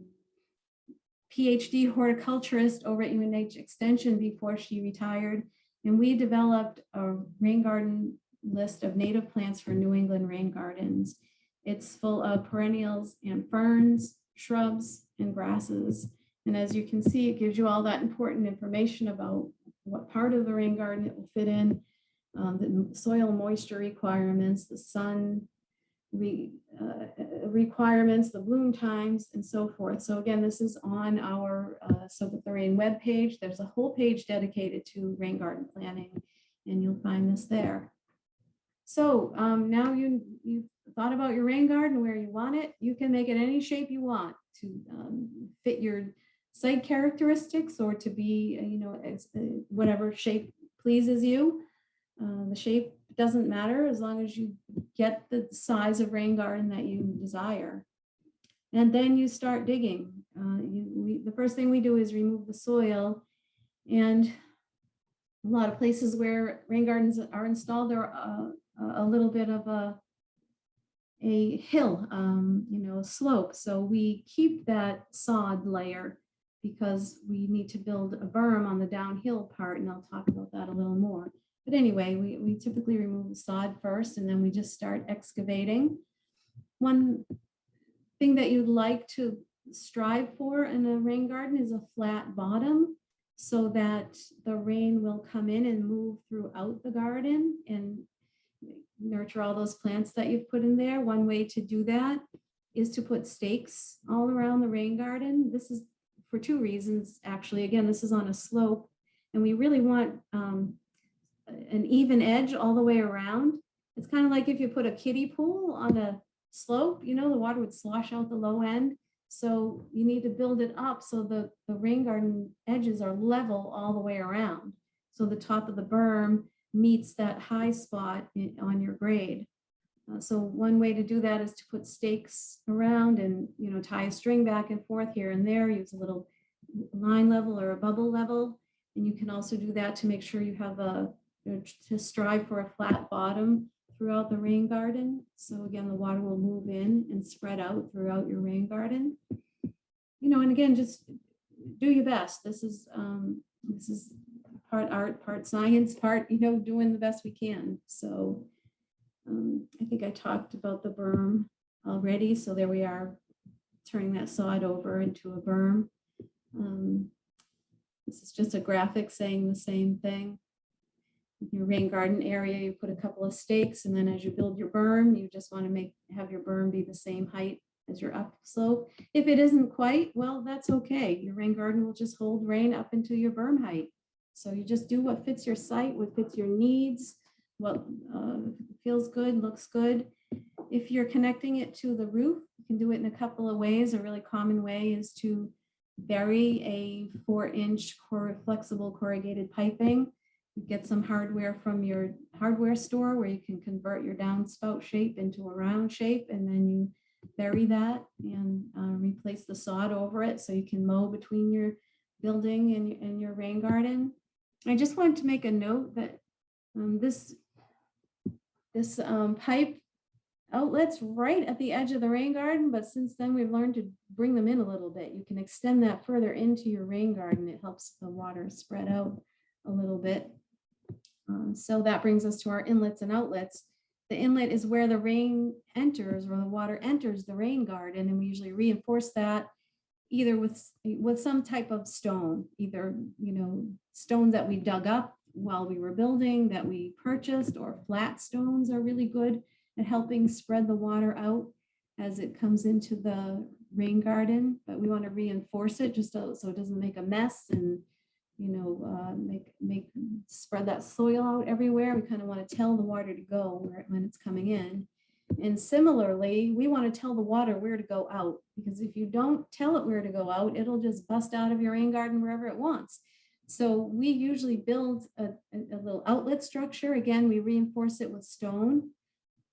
PhD horticulturist over at UNH Extension before she retired. And we developed a rain garden list of native plants for New England rain gardens. It's full of perennials and ferns, shrubs, and grasses. And as you can see, it gives you all that important information about what part of the rain garden it will fit in, the soil moisture requirements, the sun requirements, the bloom times, and so forth. So again, this is on our Soak Up the Rain webpage. There's a whole page dedicated to rain garden planning, and you'll find this there. So now you've thought about your rain garden, where you want it. You can make it any shape you want to fit your site characteristics, or to be, whatever shape pleases you. The shape doesn't matter as long as you get the size of rain garden that you desire. And then you start digging. The first thing we do is remove the soil. And a lot of places where rain gardens are installed, there are a little bit of a hill, slope. So we keep that sod layer because we need to build a berm on the downhill part, and I'll talk about that a little more. But anyway, we typically remove the sod first, and then we just start excavating. One thing that you'd like to strive for in a rain garden is a flat bottom, so that the rain will come in and move throughout the garden and nurture all those plants that you've put in there. One way to do that is to put stakes all around the rain garden. This is for two reasons, actually. Again, this is on a slope, and we really want an even edge all the way around. It's kind of like if you put a kiddie pool on a slope, the water would slosh out the low end. So you need to build it up so the rain garden edges are level all the way around. So the top of the berm meets that high spot on your grade. So one way to do that is to put stakes around and, tie a string back and forth here and there, use a little line level or a bubble level. And you can also do that to make sure you have to strive for a flat bottom throughout the rain garden. So again, the water will move in and spread out throughout your rain garden. And again, just do your best. This is part art, part science, part, doing the best we can. So I think I talked about the berm already. So there we are, turning that sod over into a berm. This is just a graphic saying the same thing. In your rain garden area, you put a couple of stakes, and then as you build your berm, you just want to have your berm be the same height as your upslope. If it isn't quite, well, that's okay. Your rain garden will just hold rain up into your berm height. So you just do what fits your site, what fits your needs, what feels good, looks good. If you're connecting it to the roof, you can do it in a couple of ways. A really common way is to bury a 4-inch flexible corrugated piping. You get some hardware from your hardware store where you can convert your downspout shape into a round shape, and then you bury that and replace the sod over it so you can mow between your building and your rain garden. I just wanted to make a note that this pipe outlet's right at the edge of the rain garden, but since then we've learned to bring them in a little bit. You can extend that further into your rain garden. It helps the water spread out a little bit. So that brings us to our inlets and outlets. The inlet is where the rain enters, or the water enters the rain garden, and we usually reinforce that either with some type of stone, either stones that we dug up while we were building that we purchased, or flat stones are really good at helping spread the water out as it comes into the rain garden. But we want to reinforce it just so it doesn't make a mess and spread that soil out everywhere. We kind of want to tell the water to go when it's coming in. And similarly, we want to tell the water where to go out, because if you don't tell it where to go out, it'll just bust out of your rain garden wherever it wants. So we usually build a little outlet structure. Again, we reinforce it with stone.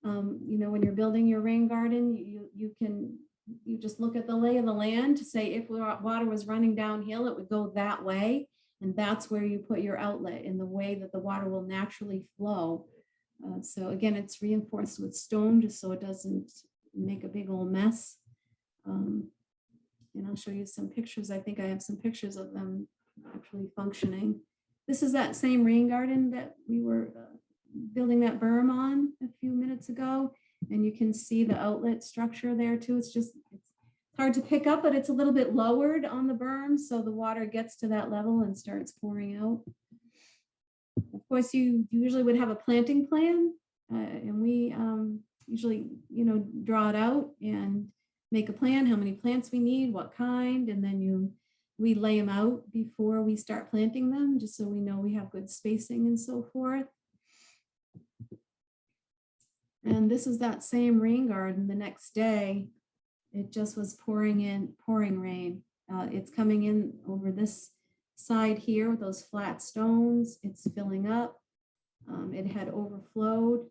When you're building your rain garden, you just look at the lay of the land to say if water was running downhill, it would go that way. And that's where you put your outlet, in the way that the water will naturally flow. So again, it's reinforced with stone just so it doesn't make a big old mess. And I'll show you some pictures. I think I have some pictures of them actually functioning. This is that same rain garden that we were building that berm on a few minutes ago. And you can see the outlet structure there too. It's hard to pick up, but it's a little bit lowered on the berm, so the water gets to that level and starts pouring out. Of course, you usually would have a planting plan, and we usually, draw it out and make a plan, how many plants we need, what kind, and then we lay them out before we start planting them, just so we know we have good spacing and so forth. And this is that same rain garden the next day. It just was pouring rain. It's coming in over this side here with those flat stones. It's filling up. It had overflowed.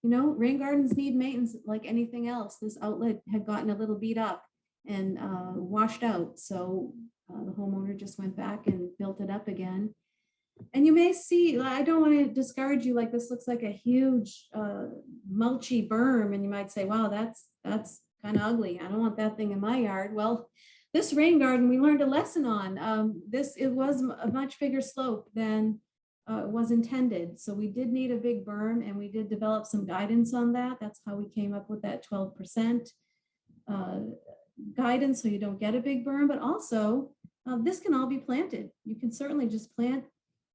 Rain gardens need maintenance like anything else. This outlet had gotten a little beat up and washed out. So the homeowner just went back and built it up again. And you may see, I don't want to discourage you, like this looks like a huge mulchy berm, and you might say, wow, that's kind of ugly. I don't want that thing in my yard. Well, this rain garden, we learned a lesson on. It was a much bigger slope than it was intended. So we did need a big berm, and we did develop some guidance on that. That's how we came up with that 12% guidance, so you don't get a big berm. But also, this can all be planted. You can certainly just plant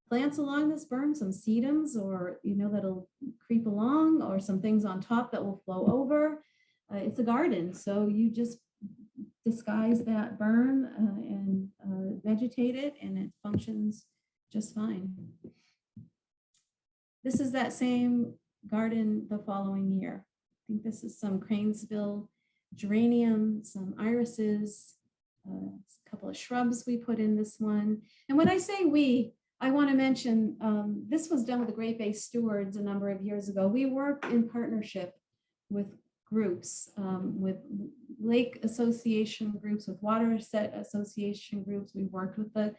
plants along this berm, some sedums, or that'll creep along, or some things on top that will flow over. It's a garden, so you just disguise that berm and vegetate it, and it functions just fine. This is that same garden the following year. I think this is some Cranesville geranium, some irises, a couple of shrubs we put in this one. And when I say we, I want to mention this was done with the Great Bay Stewards a number of years ago. We worked in partnership with groups, with lake association groups, with watershed association groups. We worked with the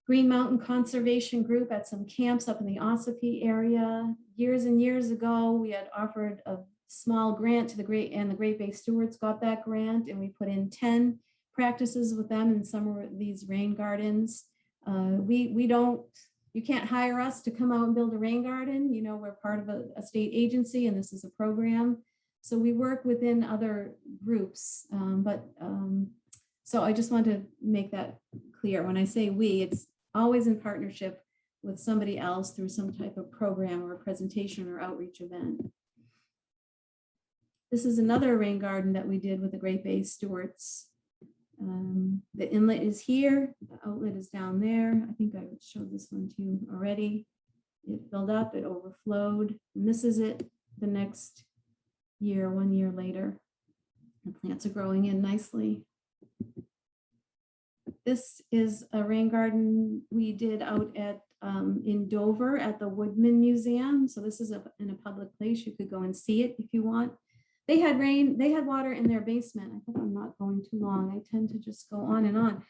Green Mountain Conservation Group at some camps up in the Ossipee area. Years and years ago, we had offered a small grant to the Great Bay Stewards got that grant, and we put in 10 practices with them in some of these rain gardens. You can't hire us to come out and build a rain garden. We're part of a state agency, and this is a program. So we work within other groups. So I just want to make that clear. When I say we, it's always in partnership with somebody else through some type of program or presentation or outreach event. This is another rain garden that we did with the Great Bay Stewards. The inlet is here, the outlet is down there. I think I showed this one to you already. It filled up, it overflowed, and this is it the next year, 1 year later. The plants are growing in nicely. This is a rain garden we did out at in Dover at the Woodman Museum. So this is in a public place. You could go and see it if you want. they had rain, they had water in their basement. I hope I'm not going too long. I tend to just go on and on.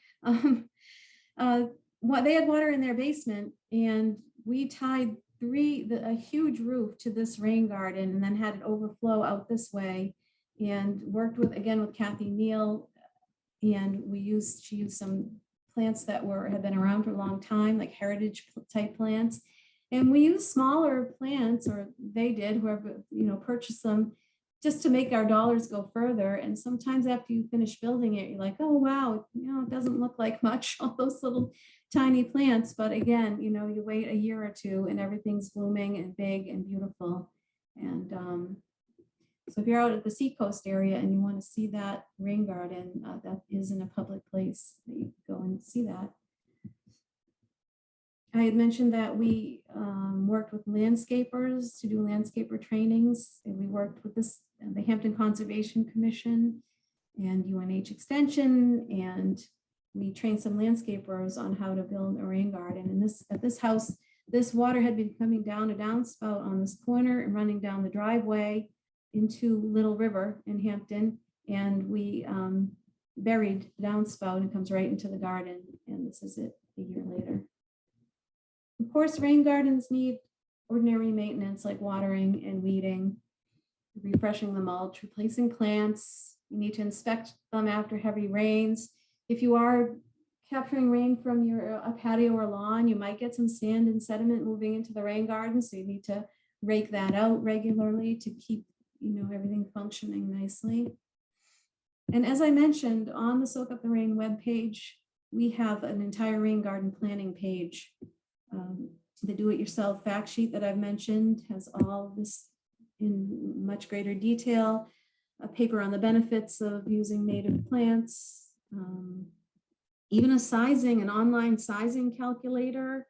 They had water in their basement, and we tied a huge roof to this rain garden, and then had it overflow out this way, and worked with Kathy Neal, and she used some plants that had been around for a long time, like heritage type plants. And we used smaller plants, or they did, whoever, purchased them, just to make our dollars go further. And sometimes after you finish building it, you're like, oh, wow, it doesn't look like much, all those little tiny plants. But again, you wait a year or two and everything's blooming and big and beautiful. And so if you're out at the Seacoast area and you want to see that rain garden, that is in a public place that you can go and see that. I had mentioned that we worked with landscapers to do landscaper trainings. And we worked with the Hampton Conservation Commission and UNH Extension, and we trained some landscapers on how to build a rain garden. And at this house, this water had been coming down a downspout on this corner and running down the driveway into Little River in Hampton. And we buried the downspout, and it comes right into the garden. And this is it a year later. Of course, rain gardens need ordinary maintenance like watering and weeding, refreshing the mulch, replacing plants. You need to inspect them after heavy rains. If you are capturing rain from a patio or lawn, you might get some sand and sediment moving into the rain garden. So you need to rake that out regularly to keep everything functioning nicely. And as I mentioned, on the Soak Up the Rain webpage, we have an entire rain garden planning page. The do-it-yourself fact sheet that I've mentioned has all this in much greater detail, a paper on the benefits of using native plants, even an online sizing calculator,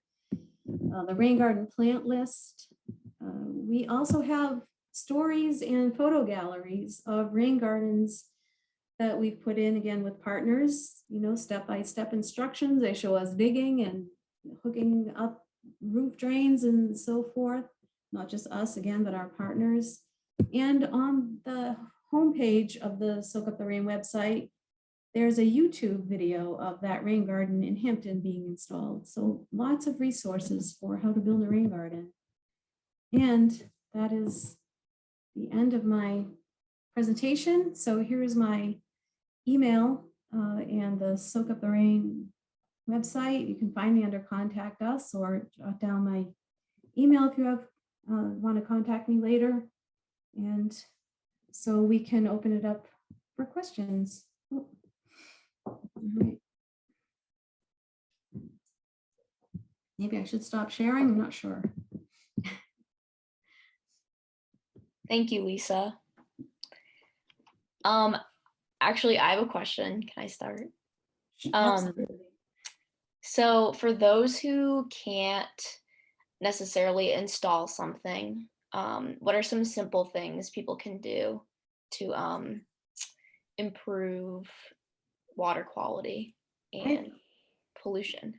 the rain garden plant list. We also have stories and photo galleries of rain gardens that we've put in, again, with partners, step-by-step instructions. They show us digging and hooking up roof drains and so forth, not just us, again, but our partners. And on the homepage of the Soak Up the Rain website, there's a YouTube video of that rain garden in Hampton being installed. So lots of resources for how to build a rain garden. And that is the end of my presentation. So here's my email and the Soak Up the Rain website. You can find me under Contact Us, or jot down my email if you want to contact me later. And so we can open it up for questions. Oh. All right. Maybe I should stop sharing. I'm not sure. Thank you, Lisa. Actually, I have a question. Can I start? Absolutely. So for those who can't necessarily install something, what are some simple things people can do to improve water quality and pollution?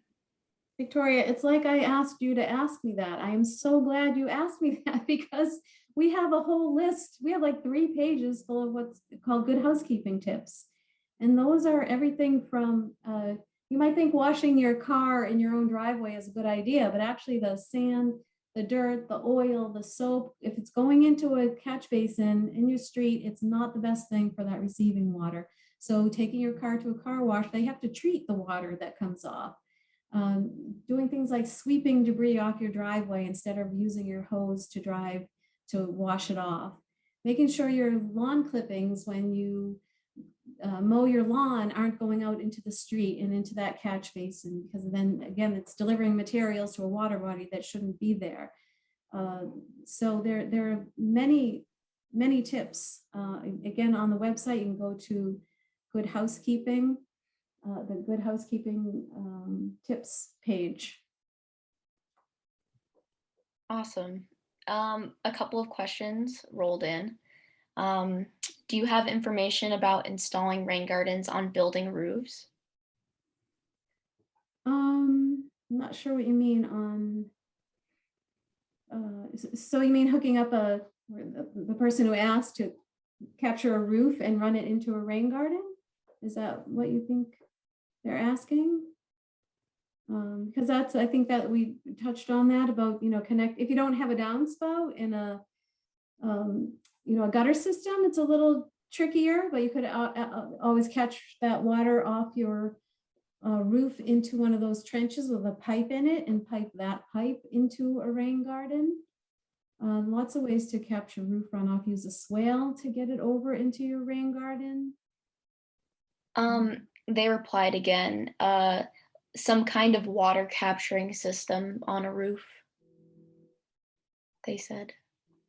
Victoria, it's like I asked you to ask me that. I am so glad you asked me that, because we have a whole list. We have like 3 pages full of what's called good housekeeping tips. And those are everything from, you might think washing your car in your own driveway is a good idea, but actually the sand, the dirt, the oil, the soap, if it's going into a catch basin in your street, it's not the best thing for that receiving water. So taking your car to a car wash, they have to treat the water that comes off. Doing things like sweeping debris off your driveway instead of using your hose to wash it off. Making sure your lawn clippings, when you mow your lawn, aren't going out into the street and into that catch basin, because then again, it's delivering materials to a water body that shouldn't be there. So there are many tips. Again, on the website, you can go to Good Housekeeping, the Good Housekeeping tips page. Awesome. A couple of questions rolled in. Do you have information about installing rain gardens on building roofs? I'm not sure what you mean on. So you mean hooking up the person who asked to capture a roof and run it into a rain garden? Is that what you think they're asking? Because that's, I think that we touched on that about, connect, if you don't have a downspout in a, a gutter system, it's a little trickier, but you could always catch that water off your roof into one of those trenches with a pipe in it and pipe that pipe into a rain garden. Lots of ways to capture roof runoff. Use a swale to get it over into your rain garden. They replied again, some kind of water capturing system on a roof, they said.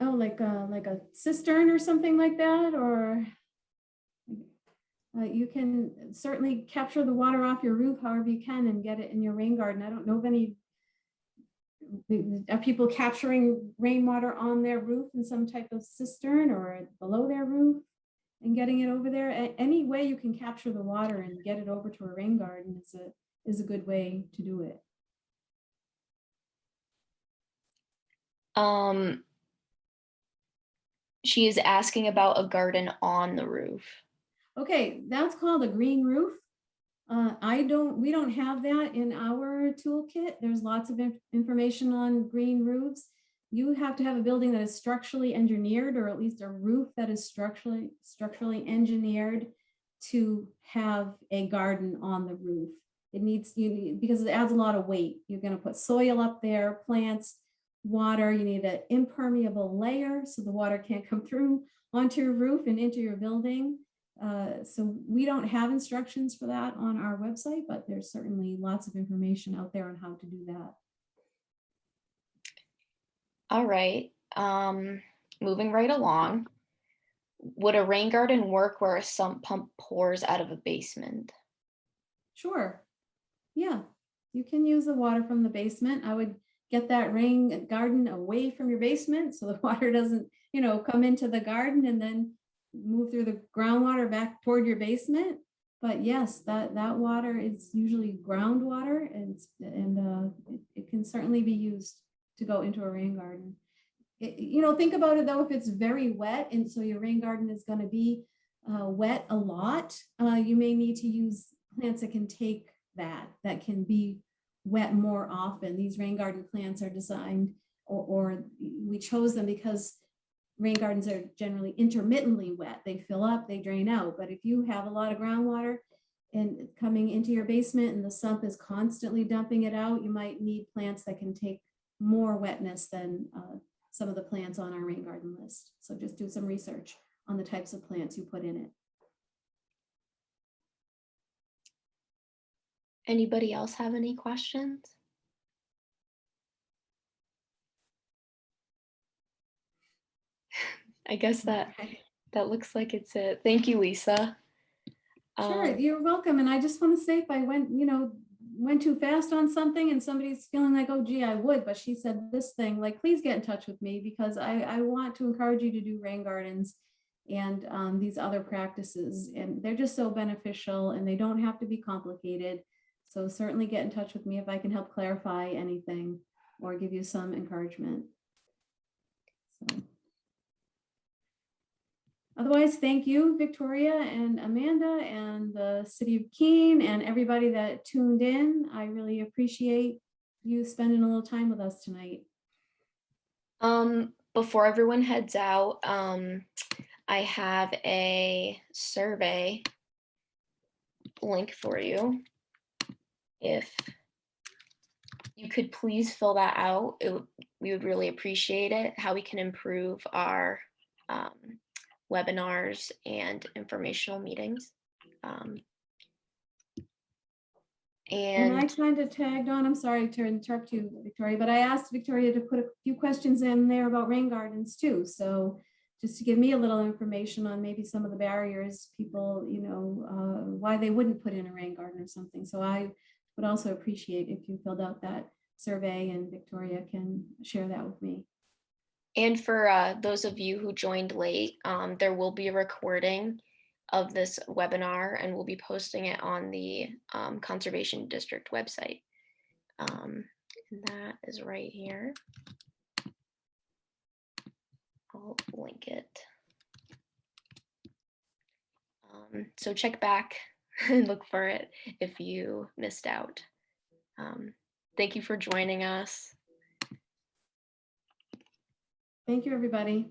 Oh, like a cistern or something like that, or you can certainly capture the water off your roof however you can and get it in your rain garden. I don't know of any, are people capturing rainwater on their roof in some type of cistern or below their roof and getting it over there? Any way you can capture the water and get it over to a rain garden is a good way to do it. She is asking about a garden on the roof. Okay, that's called a green roof. We don't have that in our toolkit. There's lots of information on green roofs. You have to have a building that is structurally engineered, or at least a roof that is structurally engineered to have a garden on the roof. It needs, because it adds a lot of weight. You're going to put soil up there, plants, water. You need an impermeable layer so the water can't come through onto your roof and into your building. So we don't have instructions for that on our website, but there's certainly lots of information out there on how to do that. All right, moving right along. Would a rain garden work where a sump pump pours out of a basement? Sure. Yeah, you can use the water from the basement. I would get that rain garden away from your basement so the water doesn't, come into the garden and then move through the groundwater back toward your basement. But yes, that water is usually groundwater, and it can certainly be used to go into a rain garden. Think about it though, if it's very wet and so your rain garden is going to be wet a lot, you may need to use plants that can take that can be wet more often. These rain garden plants are designed, or we chose them because rain gardens are generally intermittently wet. They fill up, they drain out. But if you have a lot of groundwater and coming into your basement and the sump is constantly dumping it out, you might need plants that can take more wetness than some of the plants on our rain garden list. So just do some research on the types of plants you put in it. Anybody else have any questions? I guess that looks like it's it. Thank you, Lisa. Sure, you're welcome. And I just want to say, if I went too fast on something and somebody's feeling like, oh gee, I would, but she said this thing, like, please get in touch with me, because I want to encourage you to do rain gardens and these other practices, and they're just so beneficial and they don't have to be complicated. So certainly get in touch with me if I can help clarify anything or give you some encouragement. So. Otherwise, thank you, Victoria and Amanda and the City of Keene and everybody that tuned in. I really appreciate you spending a little time with us tonight. Before everyone heads out, I have a survey link for you. If you could please fill that out, we would really appreciate it, how we can improve our webinars and informational meetings. And I kind of tagged on, I'm sorry to interrupt you, Victoria, but I asked Victoria to put a few questions in there about rain gardens too. So just to give me a little information on maybe some of the barriers people, why they wouldn't put in a rain garden or something. So I would also appreciate if you filled out that survey and Victoria can share that with me. And for those of you who joined late, there will be a recording of this webinar and we'll be posting it on the Conservation District website. And that is right here. I'll link it. So check back and look for it if you missed out. Thank you for joining us. Thank you, everybody.